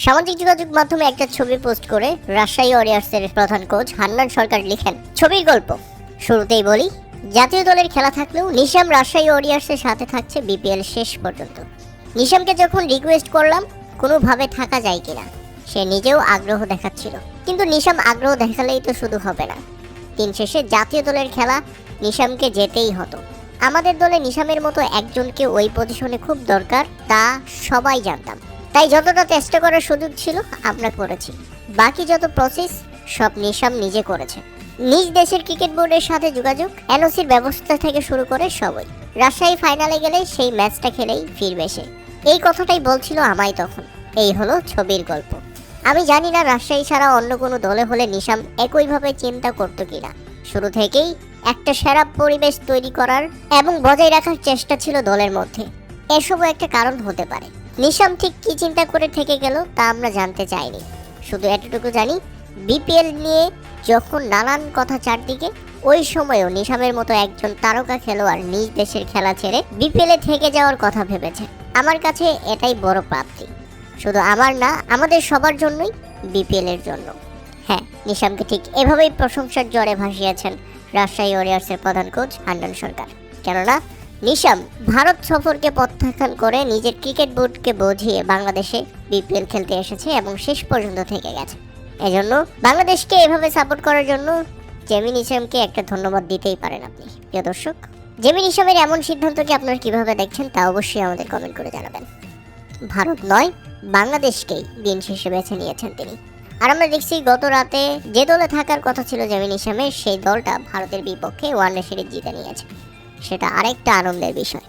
সামাজিক যোগাযোগ মাধ্যমে একটা ছবি পোস্ট করে রাজশাহী ওয়ারিয়র্সের প্রধান কোচ হান্নান সরকার লিখেন, ছবির গল্প। শুরুতেই বলি, জাতীয় দলের খেলা থাকলেও নিশাম রাজশাহী ওয়ারিয়র্সের সাথে থাকছে বিপিএল শেষ পর্যন্ত। নিশামকে যখন রিকোয়েস্ট করলাম কোনোভাবে থাকা যায় কিনা, সে নিজেও আগ্রহ দেখাচ্ছিল, কিন্তু নিশাম আগ্রহ দেখালেই তো শুধু হবে না। দিন শেষে জাতীয় দলের খেলা, নিশামকে যেতেই হতো। আমাদের দলে নিশামের মতো একজনকে ওই পজিশনে খুব দরকার, তা সবাই জানতাম। তাই যতটা চেষ্টা করার সুযোগ ছিল আমরা করেছি। বাকি যত প্রসেস সব নিশাম নিজে করেছে। নিজ দেশের ক্রিকেট বোর্ডের সাথে যোগাযোগ, এনওসির ব্যবস্থা থেকে শুরু করে সবই। রাজশাহী ফাইনালে গেলে সেই ম্যাচটা খেলেই ফিরবে সে, এই কথাটাই বলছিল আমায় তখন। এই হলো ছবির গল্প। আমি জানি না রাজশাহী ছাড়া অন্য কোনো দলে হলে নিশাম একইভাবে চিন্তা করতো কিনা। শুরু থেকেই একটা সেরা পরিবেশ তৈরি করার এবং বজায় রাখার চেষ্টা ছিল দলের মধ্যে। এসবও একটা কারণ হতে পারে। নিশাম ঠিক কি চিন্তা করে থেকে গেল তা আমরা জানতে চাইনি। শুধু এতটুকু জানি, বিপিএল নিয়ে যখন নানান কথা চারদিকে, ওই সময়ও নিশামের মতো একজন তারকা খেলোয়াড় নিজ দেশের খেলা ছেড়ে বিপিএলে থেকে যাওয়ার কথা ভেবেছে। আমার কাছে এটাই বড় প্রাপ্তি, শুধু আমার না, আমাদের সবার জন্যই, বিপিএল এর জন্য। হ্যাঁ, নিশামকে ঠিক এভাবেই প্রশংসার জ্বরে ভাসিয়েছেন রাজশাহী ওয়ারিয়র্সের প্রধান কোচ হান্নান সরকার। কেননা নিশাম ভারত সফরকে প্রত্যাখ্যান করে নিজের ক্রিকেট বোর্ডকে বুঝিয়ে বাংলাদেশে বিপিএল খেলতে এসেছে এবং শেষ পর্যন্ত থেকে গেছে। এজন্য বাংলাদেশকে এভাবে সাপোর্ট করার জন্য জেমি নিশামকে একটা ধন্যবাদ দিতেই পারেন আপনি। প্রিয় দর্শক, জেমি নিশামের এমন সিদ্ধান্তকে আপনারা কিভাবে দেখছেন তা অবশ্যই আমাদের কমেন্ট করে জানাবেন। ভারত নয়, বাংলাদেশকেই দিন শেষে বেছে নিয়েছেন তিনি। আর আমরা দেখছি গত রাতে যে দলে থাকার কথা ছিল জেমি নিশামের, সেই দলটা ভারতের বিপক্ষে ওয়ানডে সিরিজ জিতে নিয়েছে। সেটা আরেকটা আনন্দের বিষয়।